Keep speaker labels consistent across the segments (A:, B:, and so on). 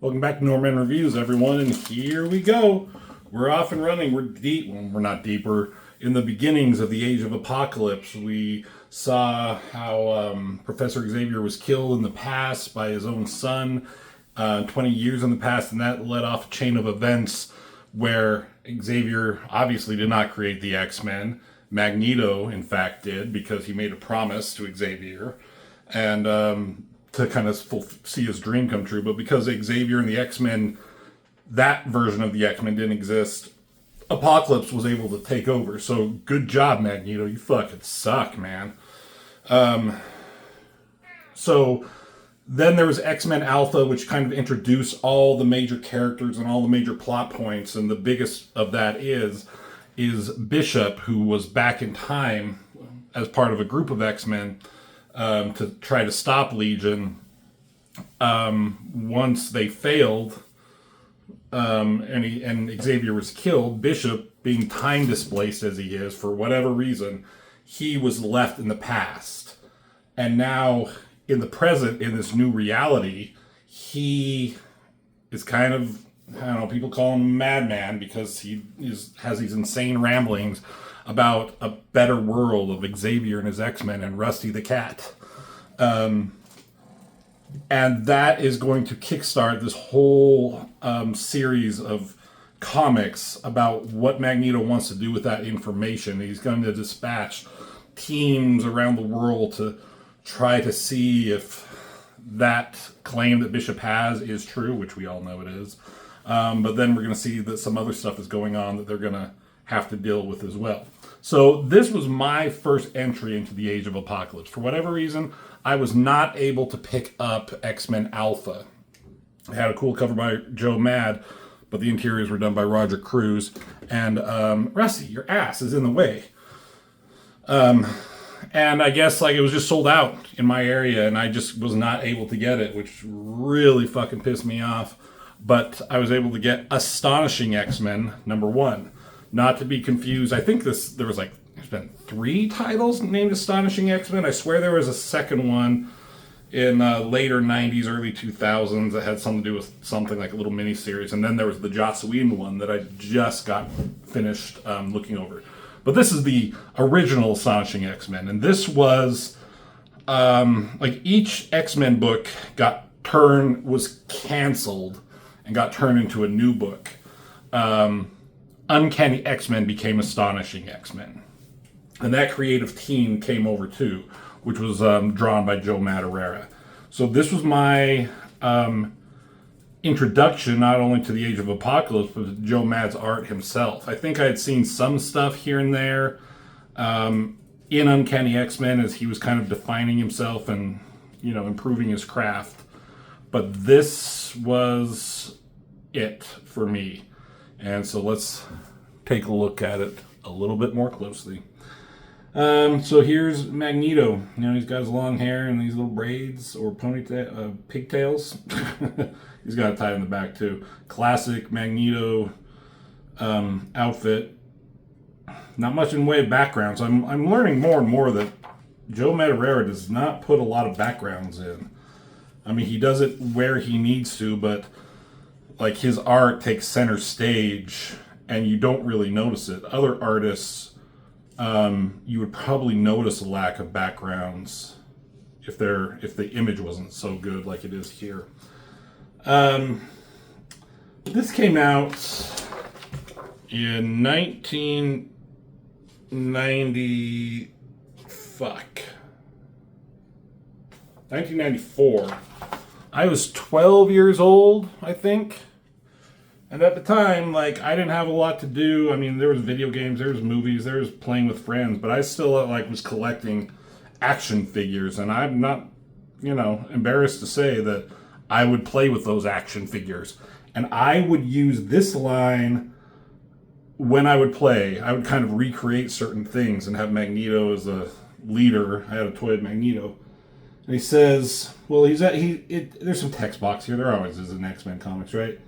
A: Welcome back to Norman Reviews, everyone, and here we go. We're off and running. We're deep. Well, we're not deep. We're in the beginnings of the Age of Apocalypse. We saw how Professor Xavier was killed in the past by his own son 20 years in the past, and that led off a chain of events where Xavier obviously did not create the X-Men. Magneto, in fact, did, because he made a promise to Xavier. And to kind of see his dream come true. But because Xavier and the X-Men, that version of the X-Men didn't exist, Apocalypse was able to take over. So good job, Magneto. You fucking suck, man. So then there was X-Men Alpha, which kind of introduced all the major characters and all the major plot points. And the biggest of that is Bishop, who was back in time as part of a group of X-Men to try to stop Legion. Once they failed, and Xavier was killed, Bishop, being time displaced as he is for whatever reason, he was left in the past. And now in the present, in this new reality, he is kind of, I don't know, people call him a madman because he has these insane ramblings about a better world of Xavier and his X-Men and Rusty the Cat. And that is going to kickstart this whole series of comics about what Magneto wants to do with that information. He's going to dispatch teams around the world to try to see if that claim that Bishop has is true, which we all know it is. But then we're going to see that some other stuff is going on that they're going to have to deal with as well. So this was my first entry into the Age of Apocalypse. For whatever reason, I was not able to pick up X-Men Alpha. It had a cool cover by Joe Mad, but the interiors were done by Roger Cruz. And Rusty, your ass is in the way. And I guess it was just sold out in my area, and I just was not able to get it, which really fucking pissed me off. But I was able to get Astonishing X-Men #1. Not to be confused, I think there's been 3 titles named Astonishing X-Men. I swear there was a second one in later 90s, early 2000s that had something to do with something like a little mini-series. And then there was the Joss Whedon one that I just got finished looking over. But this is the original Astonishing X-Men. And this was, each X-Men book was canceled and got turned into a new book. Uncanny X-Men became Astonishing X-Men. And that creative team came over too, which was drawn by Joe Madureira. So this was my introduction not only to the Age of Apocalypse, but to Joe Mad's art himself. I think I had seen some stuff here and there in Uncanny X-Men as he was kind of defining himself and, improving his craft. But this was it for me. And so let's take a look at it a little bit more closely. So here's Magneto. He's got his long hair and these little braids or pigtails. He's got a tie in the back too. Classic Magneto outfit. Not much in the way of backgrounds. I'm learning more and more that Joe Madureira does not put a lot of backgrounds in. I mean, he does it where he needs to, but his art takes center stage and you don't really notice it. Other artists, you would probably notice a lack of backgrounds if the image wasn't so good like it is here. This came out in 1994. I was 12 years old, I think. And at the time, I didn't have a lot to do. I mean, there was video games, there was movies, there was playing with friends, but I still, was collecting action figures. And I'm not, embarrassed to say that I would play with those action figures. And I would use this line when I would play. I would kind of recreate certain things and have Magneto as a leader. I had a toy of Magneto. And he says, well, there's some text box here. There always is in X-Men comics, right?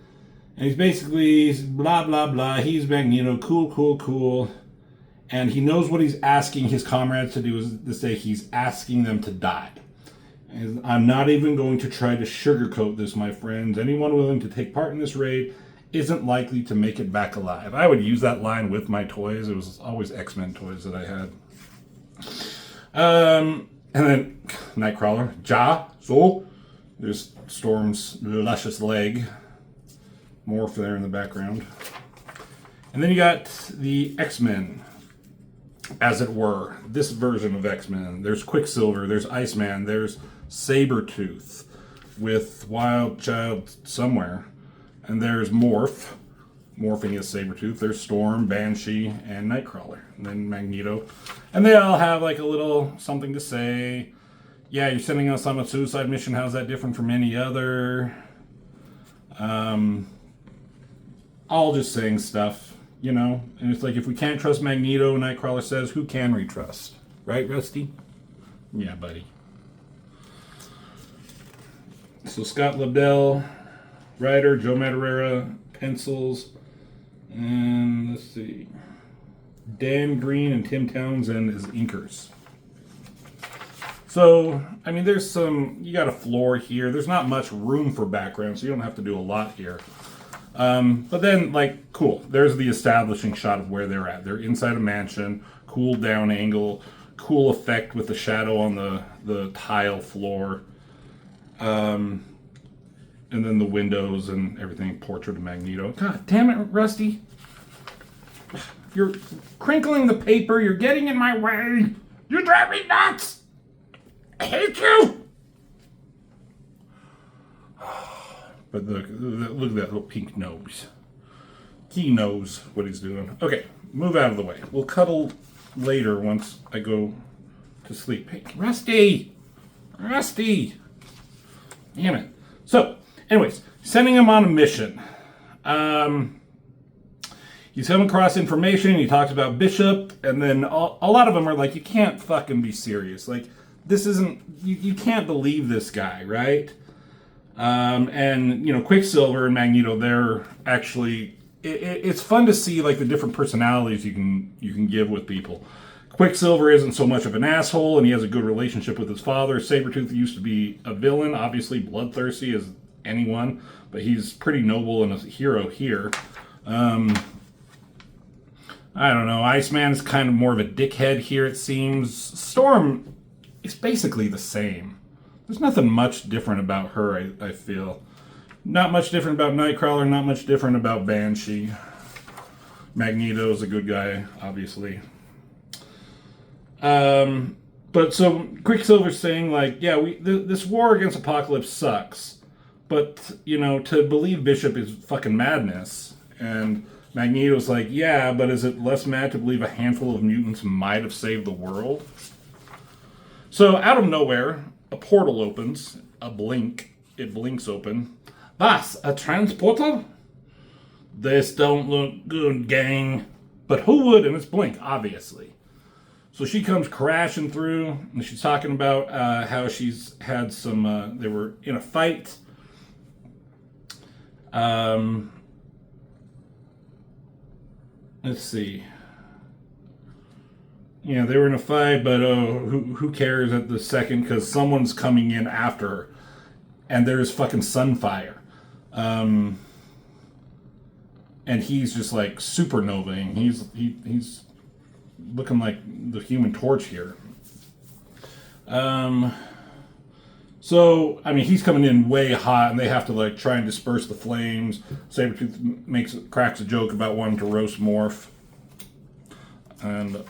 A: And he's basically blah, blah, blah. He's Magneto. Cool, cool, cool. And he knows what he's asking his comrades to do is to say he's asking them to die. And I'm not even going to try to sugarcoat this, my friends. Anyone willing to take part in this raid isn't likely to make it back alive. I would use that line with my toys. It was always X-Men toys that I had. And then Nightcrawler. So there's Storm's luscious leg. Morph there in the background. And then you got the X-Men, as it were. This version of X-Men. There's Quicksilver, there's Iceman, there's Sabretooth with Wild Child somewhere. And there's Morph, morphing as Sabretooth. There's Storm, Banshee, and Nightcrawler. And then Magneto. And they all have like a little something to say. Yeah, you're sending us on a suicide mission. How's that different from any other? All just saying stuff, you know? And it's like, if we can't trust Magneto, Nightcrawler says, who can we trust? Right, Rusty? Yeah, buddy. So Scott Lobdell, writer, Joe Madureira, pencils, and let's see, Dan Green and Tim Townsend as inkers. So, I mean, there's some, you got a floor here. There's not much room for background, so you don't have to do a lot here. But then, like, cool. There's the establishing shot of where they're at. They're inside a mansion, cool down angle, cool effect with the shadow on the tile floor. And then the windows and everything, portrait of Magneto. God damn it, Rusty. You're crinkling the paper. You're getting in my way. You drive me nuts. I hate you. But look at that little pink nose. He knows what he's doing. Okay, move out of the way. We'll cuddle later once I go to sleep. Hey, Rusty! Rusty! Damn it. So, anyways, sending him on a mission. He's come across information, he talks about Bishop, and then a lot of them are like, you can't fucking be serious. Like, this isn't, you can't believe this guy, right? And, you know, Quicksilver and Magneto, they're actually, it's fun to see, like, the different personalities you can give with people. Quicksilver isn't so much of an asshole, and he has a good relationship with his father. Sabretooth used to be a villain, obviously bloodthirsty as anyone, but he's pretty noble and a hero here. I don't know, Iceman is kind of more of a dickhead here, it seems. Storm is basically the same. There's nothing much different about her, I feel. Not much different about Nightcrawler, not much different about Banshee. Magneto's a good guy, obviously. But so Quicksilver's saying, like, yeah, this war against Apocalypse sucks. But, you know, to believe Bishop is fucking madness. And Magneto's like, yeah, but is it less mad to believe a handful of mutants might have saved the world? So out of nowhere, a portal opens, it blinks open. That's a transporter? This don't look good, gang. But who would? And it's Blink, obviously. So she comes crashing through, and she's talking about how she's had some, they were in a fight. Let's see. Yeah, they were in a fight, but who cares at the second, because someone's coming in after her. And there's fucking Sunfire. And he's just like supernovaing. He's looking like the Human Torch here. So, I mean, he's coming in way hot, and they have to like try and disperse the flames. Sabretooth cracks a joke about wanting to roast Morph. And,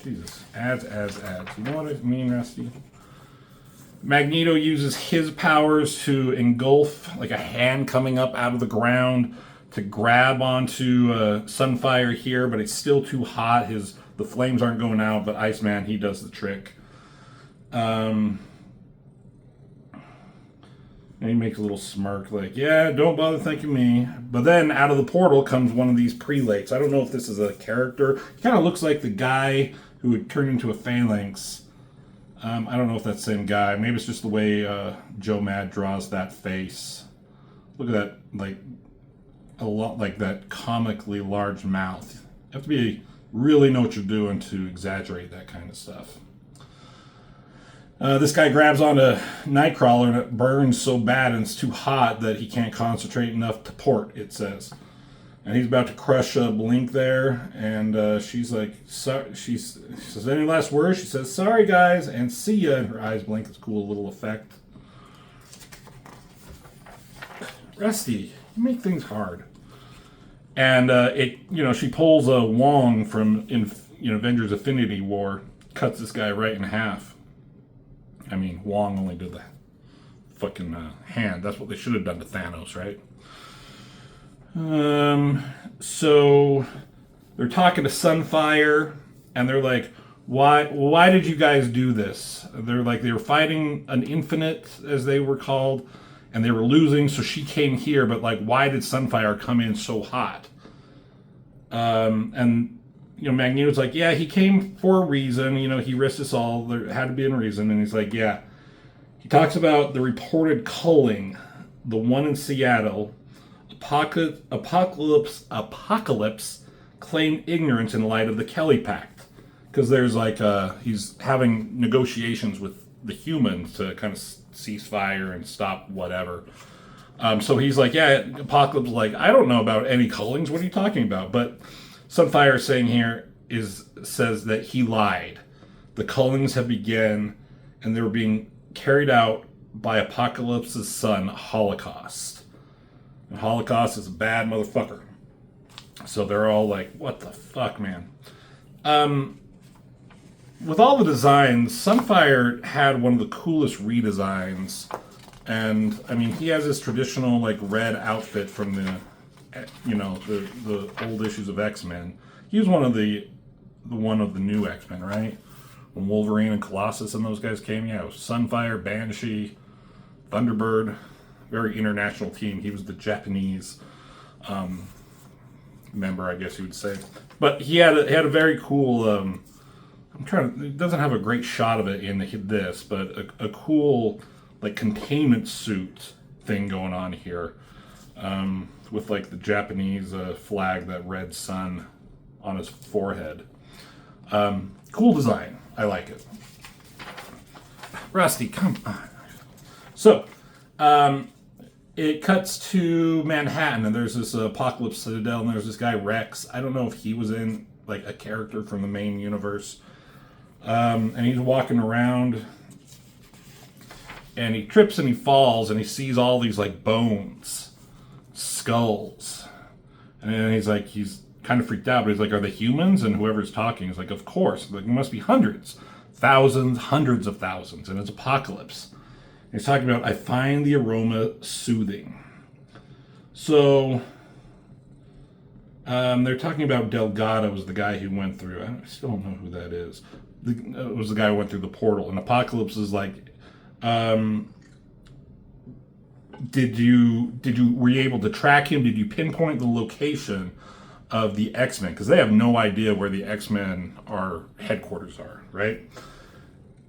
A: Jesus, ads. You know what I mean, Rusty? Magneto uses his powers to engulf, like a hand coming up out of the ground, to grab onto Sunfire here, but it's still too hot. The flames aren't going out, but Iceman, he does the trick. And he makes a little smirk, like, yeah, don't bother thanking me. But then out of the portal comes one of these prelates. I don't know if this is a character. He kind of looks like the guy who would turn into a phalanx. I don't know if that's the same guy. Maybe it's just the way Joe Mad draws that face. Look at that, like, a lot like that comically large mouth. You have to really know what you're doing to exaggerate that kind of stuff. This guy grabs onto Nightcrawler and it burns so bad and it's too hot that he can't concentrate enough to port, it says. And he's about to crush Blink there, and she's like, she says, any last words? She says, sorry guys, and see ya, and her eyes blink. It's a cool little effect. Rusty, you make things hard. And she pulls a Wong from Avengers Infinity War, cuts this guy right in half. I mean, Wong only did the fucking hand. That's what they should have done to Thanos, right? So they're talking to Sunfire, and they're like, why did you guys do this? They're like, they were fighting an Infinite, as they were called, and they were losing, so she came here, but like, why did Sunfire come in so hot? And Magneto's like, yeah, he came for a reason, he risked us all, there had to be a reason, and he's like, yeah. He talks about the reported culling, the one in Seattle. Apocalypse claimed ignorance in light of the Kelly Pact. Because there's like, he's having negotiations with the humans to kind of cease fire and stop whatever. So he's like, yeah, Apocalypse is like, I don't know about any cullings, what are you talking about? But Sunfire saying here says that he lied. The cullings have begun, and they were being carried out by Apocalypse's son, Holocaust. And Holocaust is a bad motherfucker. So they're all like, what the fuck, man? With all the designs, Sunfire had one of the coolest redesigns. And, I mean, he has this traditional, like, red outfit from the old issues of X-Men. He was one of the new X-Men, right? When Wolverine and Colossus and those guys came, yeah, it was Sunfire, Banshee, Thunderbird, very international team. He was the Japanese member, I guess you would say. But he had a very cool. It doesn't have a great shot of it in this, but a cool like containment suit thing going on here, with like the Japanese flag, that red sun on his forehead. Cool design. I like it. Rusty, come on. So, it cuts to Manhattan, and there's this Apocalypse Citadel, and there's this guy Rex. I don't know if he was in like a character from the main universe. And he's walking around, and he trips and he falls, and he sees all these like bones, skulls, and then he's kind of freaked out, but he's like, are they humans? And whoever's talking is like, of course. Like, there must be hundreds, thousands, hundreds of thousands, and it's Apocalypse. And he's talking about, I find the aroma soothing. So they're talking about Delgado was the guy who went through. I still don't know who that is. It was the guy who went through the portal. And Apocalypse is like, were you able to track him? Did you pinpoint the location of the X-Men? Because they have no idea where the X-Men headquarters are, right?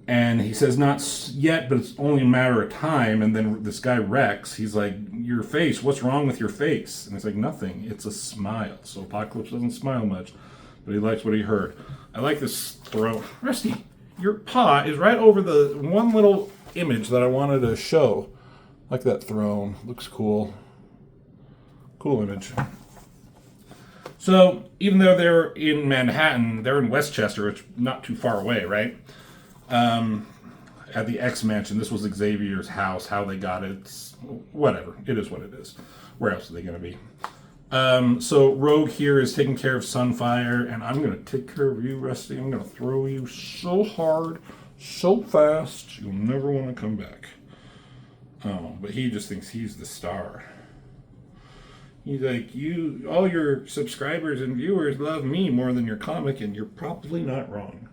A: And he says, not yet, but it's only a matter of time. And then this guy Rex, he's like, your face, what's wrong with your face? And he's like, nothing, it's a smile. So Apocalypse doesn't smile much, but he likes what he heard. I like this throw. Rusty, your paw is right over the one little image that I wanted to show. I like that throne, looks cool. Cool image. So, even though they're in Manhattan, they're in Westchester, which is not too far away, right? At the X-Mansion. This was Xavier's house, how they got it. Whatever. It is what it is. Where else are they going to be? So Rogue here is taking care of Sunfire, and I'm going to take care of you, Rusty. I'm going to throw you so hard, so fast, you'll never want to come back. Oh, but he just thinks he's the star. He's like, all your subscribers and viewers love me more than your comic, and you're probably not wrong.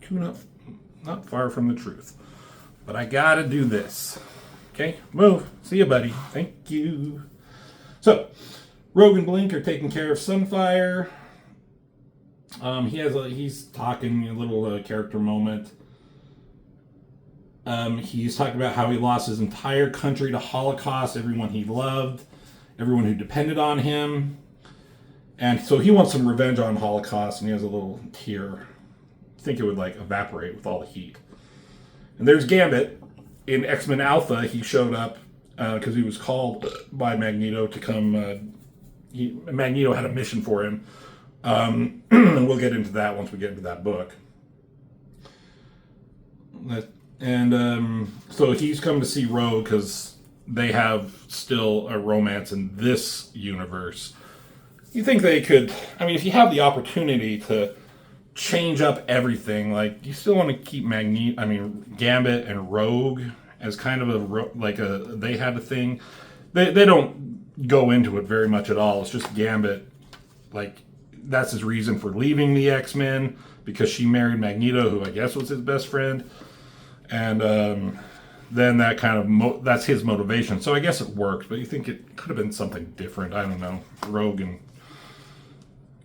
A: Not far from the truth. But I gotta do this. Okay, move. See you, buddy. Thank you. So, Rogue and Blink are taking care of Sunfire. He's talking a little character moment. He's talking about how he lost his entire country to Holocaust, everyone he loved, everyone who depended on him. And so he wants some revenge on Holocaust, and he has a little tear. I think it would like evaporate with all the heat. And there's Gambit. In X-Men Alpha, he showed up because he was called by Magneto to come. Magneto had a mission for him. And we'll get into that once we get into that book. And so he's come to see Rogue because they have still a romance in this universe. You think they could, I mean, if you have the opportunity to change up everything, like, you still want to keep Gambit and Rogue as kind of they had a thing. They don't go into it very much at all. It's just Gambit, like, that's his reason for leaving the X-Men, because she married Magneto, who I guess was his best friend. And then that kind of, that's his motivation. So I guess it worked, but you think it could have been something different. I don't know. Rogue and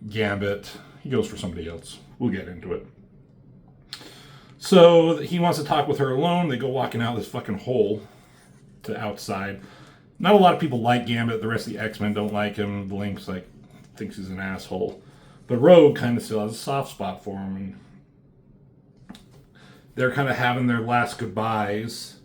A: Gambit, he goes for somebody else. We'll get into it. So he wants to talk with her alone. They go walking out this fucking hole to outside. Not a lot of people like Gambit. The rest of the X-Men don't like him. Blink's thinks he's an asshole. But Rogue kind of still has a soft spot for him. And they're kind of having their last goodbyes.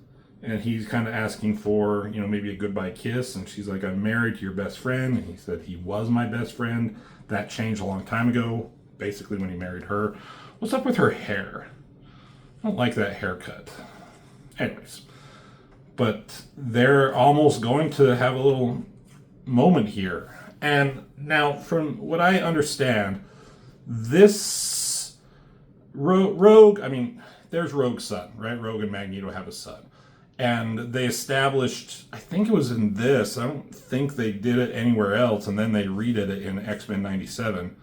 A: And he's kind of asking for, maybe a goodbye kiss. And she's like, I'm married to your best friend. And he said he was my best friend. That changed a long time ago, basically when he married her. What's up with her hair? I don't like that haircut. Anyways. But they're almost going to have a little moment here. And now, from what I understand, this Rogue, there's Rogue's son, right? Rogue and Magneto have a son. And they established, I think it was in this, I don't think they did it anywhere else, and then they redid it in X-Men 97.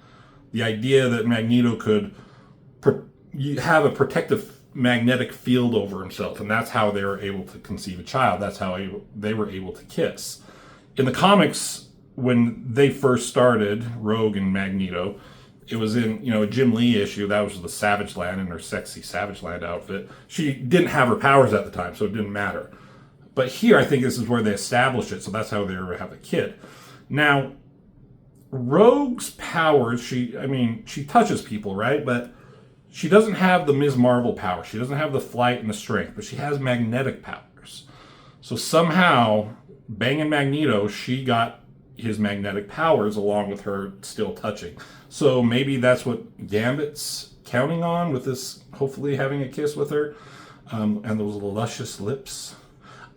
A: The idea that Magneto could have a protective magnetic field over himself, and that's how they were able to conceive a child. That's how they were able to kiss. In the comics, when they first started, Rogue and Magneto, it was in, a Jim Lee issue. That was the Savage Land in her sexy Savage Land outfit. She didn't have her powers at the time, so it didn't matter. But here, I think this is where they established it, so that's how they were have a kid. Now, Rogue's powers, she touches people, right? But she doesn't have the Ms. Marvel power. She doesn't have the flight and the strength, but she has magnetic powers. So somehow, banging Magneto, she got his magnetic powers along with her still touching. So maybe that's what Gambit's counting on with this, hopefully having a kiss with her. And those luscious lips.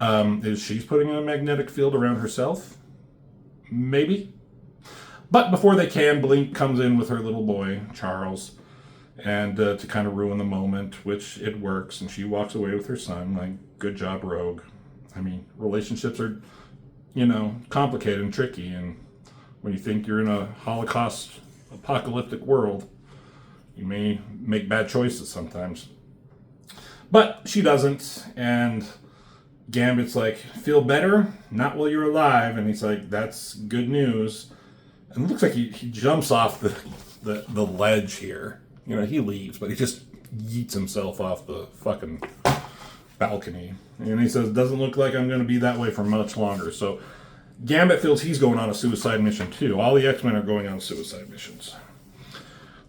A: Is she's putting a magnetic field around herself? Maybe. But before they can, Blink comes in with her little boy, Charles, and to kind of ruin the moment, which it works, and she walks away with her son. Like, good job, Rogue. Relationships are, complicated and tricky, and when you think you're in a Holocaust apocalyptic world, you may make bad choices sometimes. But she doesn't, and Gambit's like, feel better? Not while you're alive. And he's like, that's good news. And it looks like he jumps off the ledge here. He leaves, but he just yeets himself off the fucking balcony. And he says, doesn't look like I'm going to be that way for much longer. So Gambit feels he's going on a suicide mission too. All the X-Men are going on suicide missions.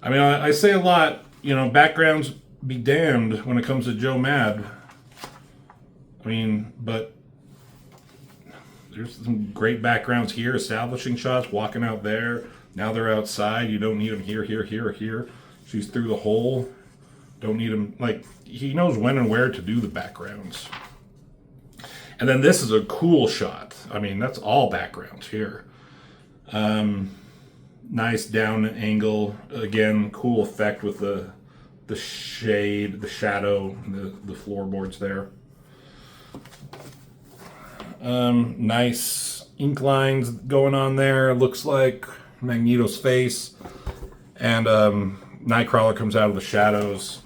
A: I say a lot, backgrounds be damned when it comes to Joe Mad. But there's some great backgrounds here, establishing shots, walking out there. Now they're outside. You don't need them here, here, here, or here. She's through the hole. Don't need him. He knows when and where to do the backgrounds. And then this is a cool shot. That's all backgrounds here. Nice down angle. Again, cool effect with the shade, the shadow, the floorboards there. Nice ink lines going on there. Looks like Magneto's face. And Nightcrawler comes out of the shadows.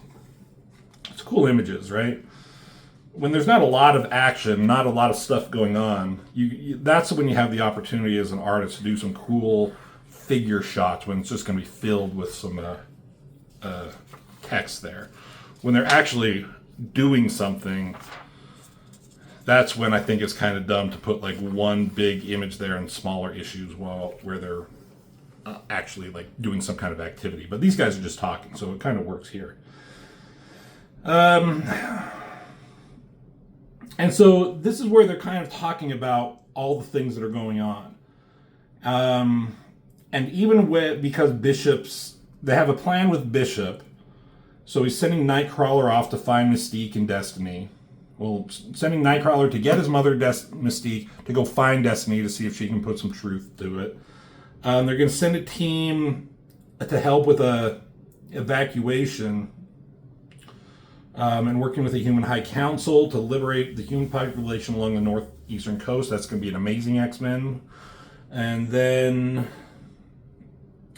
A: It's cool images, right? When there's not a lot of action, not a lot of stuff going on, that's when you have the opportunity as an artist to do some cool figure shots, when it's just going to be filled with some text there. When they're actually doing something, that's when I think it's kind of dumb to put one big image there and smaller issues where they're actually doing some kind of activity. But these guys are just talking, so it kind of works here. And so this is where they're kind of talking about all the things that are going on. And even because they have a plan with Bishop, so he's sending Nightcrawler off to find Mystique and Destiny. Well, sending Nightcrawler to get his mother, Mystique, to go find Destiny to see if she can put some truth to it. They're going to send a team to help with a evacuation, and working with the Human High Council to liberate the human population along the northeastern coast. That's going to be an amazing X-Men. And then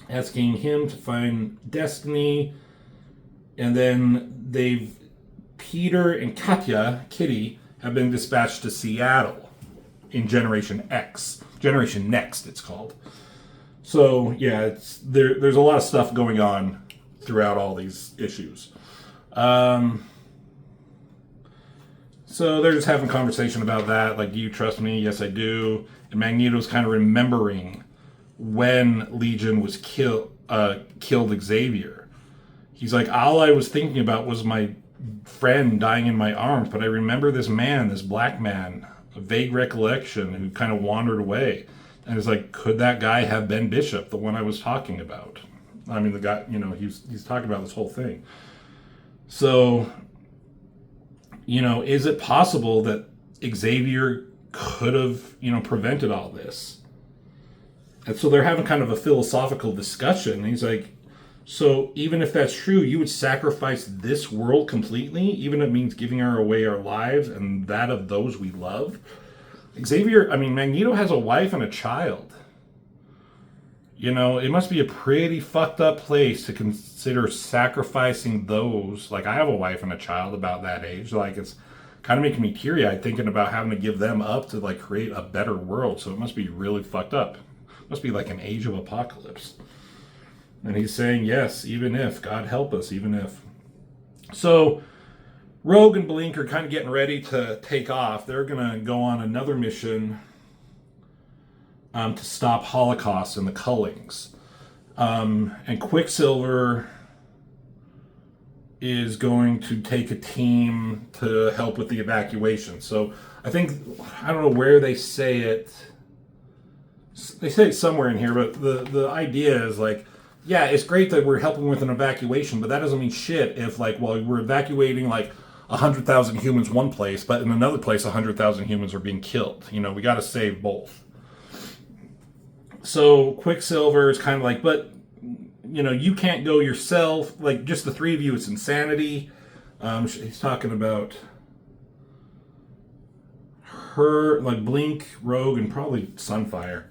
A: asking him to find Destiny. And then Peter and Kitty, have been dispatched to Seattle in Generation X. Generation Next, it's called. So, yeah, there's a lot of stuff going on throughout all these issues. So they're just having a conversation about that. Like, do you trust me? Yes, I do. And Magneto's kind of remembering when Legion was killed Xavier. He's like, all I was thinking about was my friend dying in my arms, but I remember this man, this black man, a vague recollection, who kind of wandered away. And it's like, could that guy have been Bishop, the one I was talking about? I mean, the guy, he's talking about this whole thing. So, is it possible that Xavier could have, prevented all this? And so they're having kind of a philosophical discussion. He's like, so even if that's true, you would sacrifice this world completely, even if it means giving away our lives and that of those we love? Magneto has a wife and a child. It must be a pretty fucked up place to consider sacrificing those. Like, I have a wife and a child about that age. Like, it's kind of making me teary-eyed thinking about having to give them up to, like, create a better world. So it must be really fucked up. It must be like an age of apocalypse. And he's saying, yes, even if. God help us, even if. So Rogue and Blink are kind of getting ready to take off. They're going to go on another mission to stop Holocaust and the Cullings. And Quicksilver is going to take a team to help with the evacuation. So I don't know where they say it. They say it somewhere in here, but the idea is like, yeah, it's great that we're helping with an evacuation, but that doesn't mean shit if, like, we're evacuating, like, 100,000 humans one place, but in another place, 100,000 humans are being killed. We got to save both. So Quicksilver is kind of like, but, you can't go yourself. Like, just the three of you, it's insanity. He's talking about her, like, Blink, Rogue, and probably Sunfire.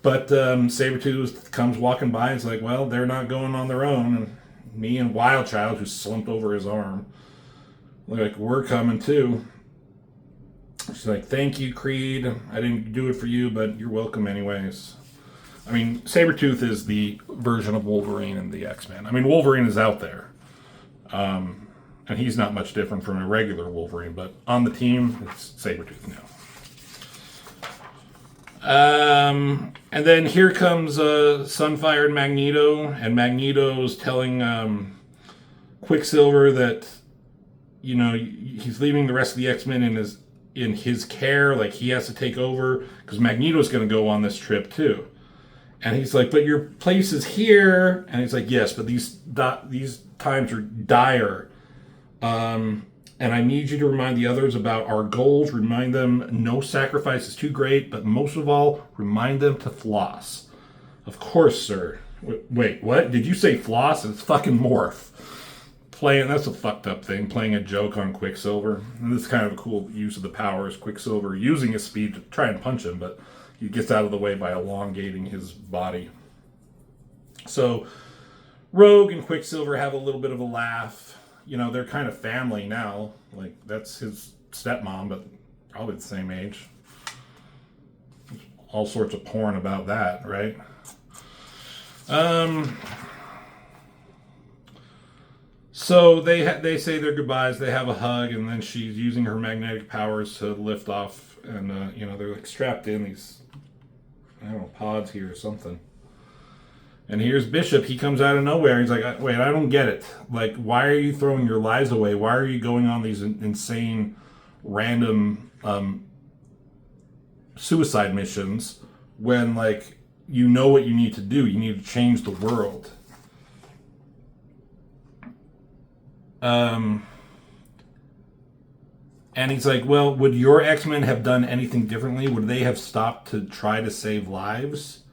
A: But Sabretooth comes walking by and is like, well, they're not going on their own. And me and Wildchild, who's slumped over his arm, like, we're coming too. She's like, thank you, Creed. I didn't do it for you, but you're welcome anyways. Sabretooth is the version of Wolverine in the X-Men. Wolverine is out there. And he's not much different from a regular Wolverine, but on the team, it's Sabretooth now. And then here comes Sunfire and Magneto's telling Quicksilver that, he's leaving the rest of the X-Men in his care, like he has to take over, because Magneto's going to go on this trip too. And he's like, but your place is here. And he's like, yes, but these times are dire. And I need you to remind the others about our goals. Remind them no sacrifice is too great, but most of all, remind them to floss. Of course, sir. Wait, what? Did you say floss? It's fucking morph. That's a fucked up thing, playing a joke on Quicksilver. And this is kind of a cool use of the powers. Quicksilver using his speed to try and punch him, but he gets out of the way by elongating his body. So Rogue and Quicksilver have a little bit of a laugh. They're kind of family now. Like, that's his stepmom, but probably the same age. All sorts of porn about that, right? So they say their goodbyes. They have a hug, and then she's using her magnetic powers to lift off. And, they're like strapped in these, pods here or something. And here's Bishop. He comes out of nowhere. He's like, wait, I don't get it. Like, why are you throwing your lives away? Why are you going on these insane random suicide missions when, like, you know what you need to do. You need to change the world. And he's like, well, would your X-Men have done anything differently? Would they have stopped to try to save lives?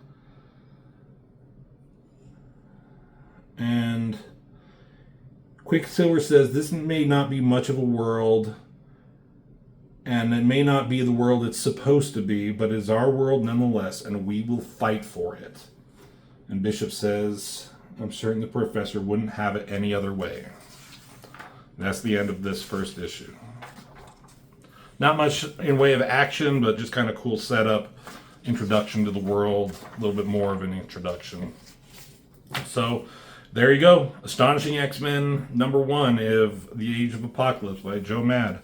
A: And Quicksilver says, this may not be much of a world, and it may not be the world it's supposed to be, but it's our world nonetheless, and we will fight for it. And Bishop says, I'm certain the Professor wouldn't have it any other way. That's the end of this first issue. Not much in way of action, but just kind of cool setup, introduction to the world, a little bit more of an introduction. So, there you go. Astonishing X-Men #1 of The Age of Apocalypse by Joe Mad.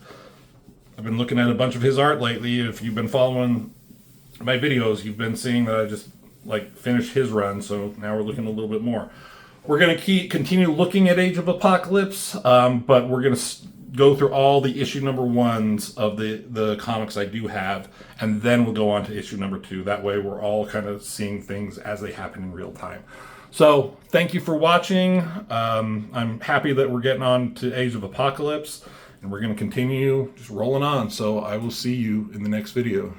A: I've been looking at a bunch of his art lately. If you've been following my videos, you've been seeing that I just finished his run, so now we're looking a little bit more. We're going to continue looking at Age of Apocalypse, but we're going to go through all the issue #1s of the comics I do have, and then we'll go on to issue #2. That way we're all kind of seeing things as they happen in real time. So, thank you for watching. I'm happy that we're getting on to Age of Apocalypse, and we're going to continue just rolling on. So, I will see you in the next video.